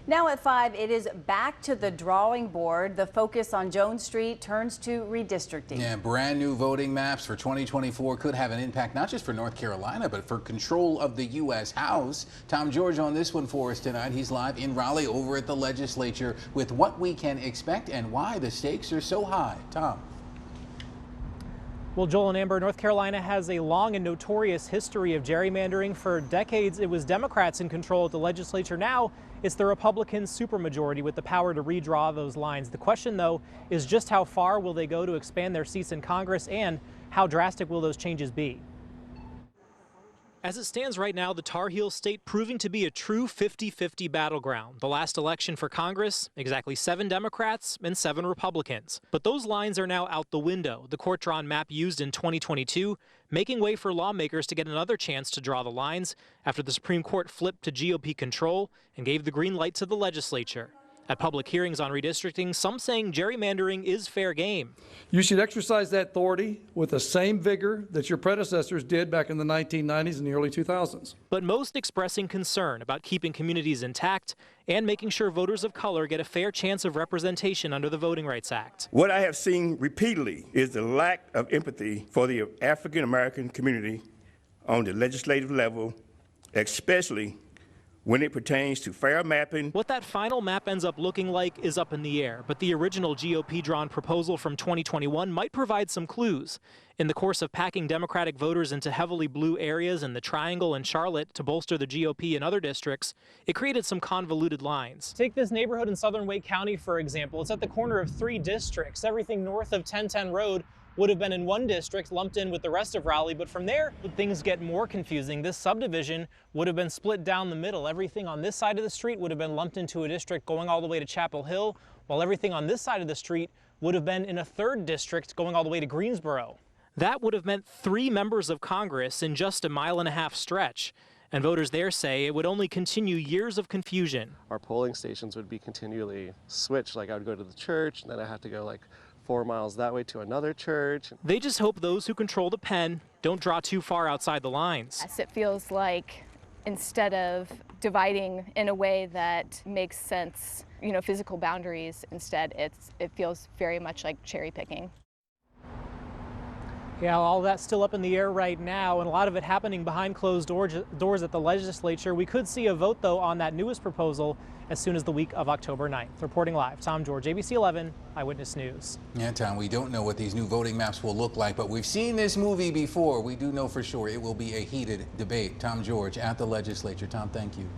Now at 5, it is back to the drawing board. The focus on Jones Street turns to redistricting. Yeah, brand new voting maps for 2024 could have an impact not just for North Carolina, but for control of the U.S. House. Tom George on this one for us tonight. He's live in Raleigh over at the legislature with what we can expect and why the stakes are so high. Tom. Well, Joel and Amber, North Carolina has a long and notorious history of gerrymandering. For decades, it was Democrats in control at the legislature. Now it's the Republican supermajority with the power to redraw those lines. The question, though, is just how far will they go to expand their seats in Congress, and how drastic will those changes be? As it stands right now, the Tar Heel state proving to be a true 50-50 battleground. The last election for Congress, exactly 7 Democrats and 7 Republicans. But those lines are now out the window. The court-drawn map used in 2022, making way for lawmakers to get another chance to draw the lines after the Supreme Court flipped to GOP control and gave the green light to the legislature. At public hearings on redistricting, some saying gerrymandering is fair game. You should exercise that authority with the same vigor that your predecessors did back in the 1990s and the early 2000s. But most expressing concern about keeping communities intact and making sure voters of color get a fair chance of representation under the Voting Rights Act. What I have seen repeatedly is the lack of empathy for the African American community on the legislative level, especially when it pertains to fair mapping. What that final map ends up looking like is up in the air, but the original GOP-drawn proposal from 2021 might provide some clues. In the course of packing Democratic voters into heavily blue areas in the Triangle and Charlotte to bolster the GOP in other districts, it created some convoluted lines. Take this neighborhood in southern Wake County, for example. It's at the corner of 3 districts. Everything north of 1010 Road would have been in one district lumped in with the rest of Raleigh, but from there things get more confusing. This subdivision would have been split down the middle. Everything on this side of the street would have been lumped into a district going all the way to Chapel Hill, while everything on this side of the street would have been in a 3rd district going all the way to Greensboro. That would have meant 3 members of Congress in just a 1.5 mile stretch. And voters there say it would only continue years of confusion. Our polling stations would be continually switched. Like I would go to the church, and then I had to go like 4 miles that way to another church. They just hope those who control the pen don't draw too far outside the lines. Yes, it feels like instead of dividing in a way that makes sense, physical boundaries, instead it feels very much like cherry picking. Yeah, all that's still up in the air right now, and a lot of it happening behind closed doors at the legislature. We could see a vote, though, on that newest proposal as soon as the week of October 9th. Reporting live, Tom George, ABC 11 Eyewitness News. Yeah, Tom, we don't know what these new voting maps will look like, but we've seen this movie before. We do know for sure it will be a heated debate. Tom George at the legislature. Tom, thank you.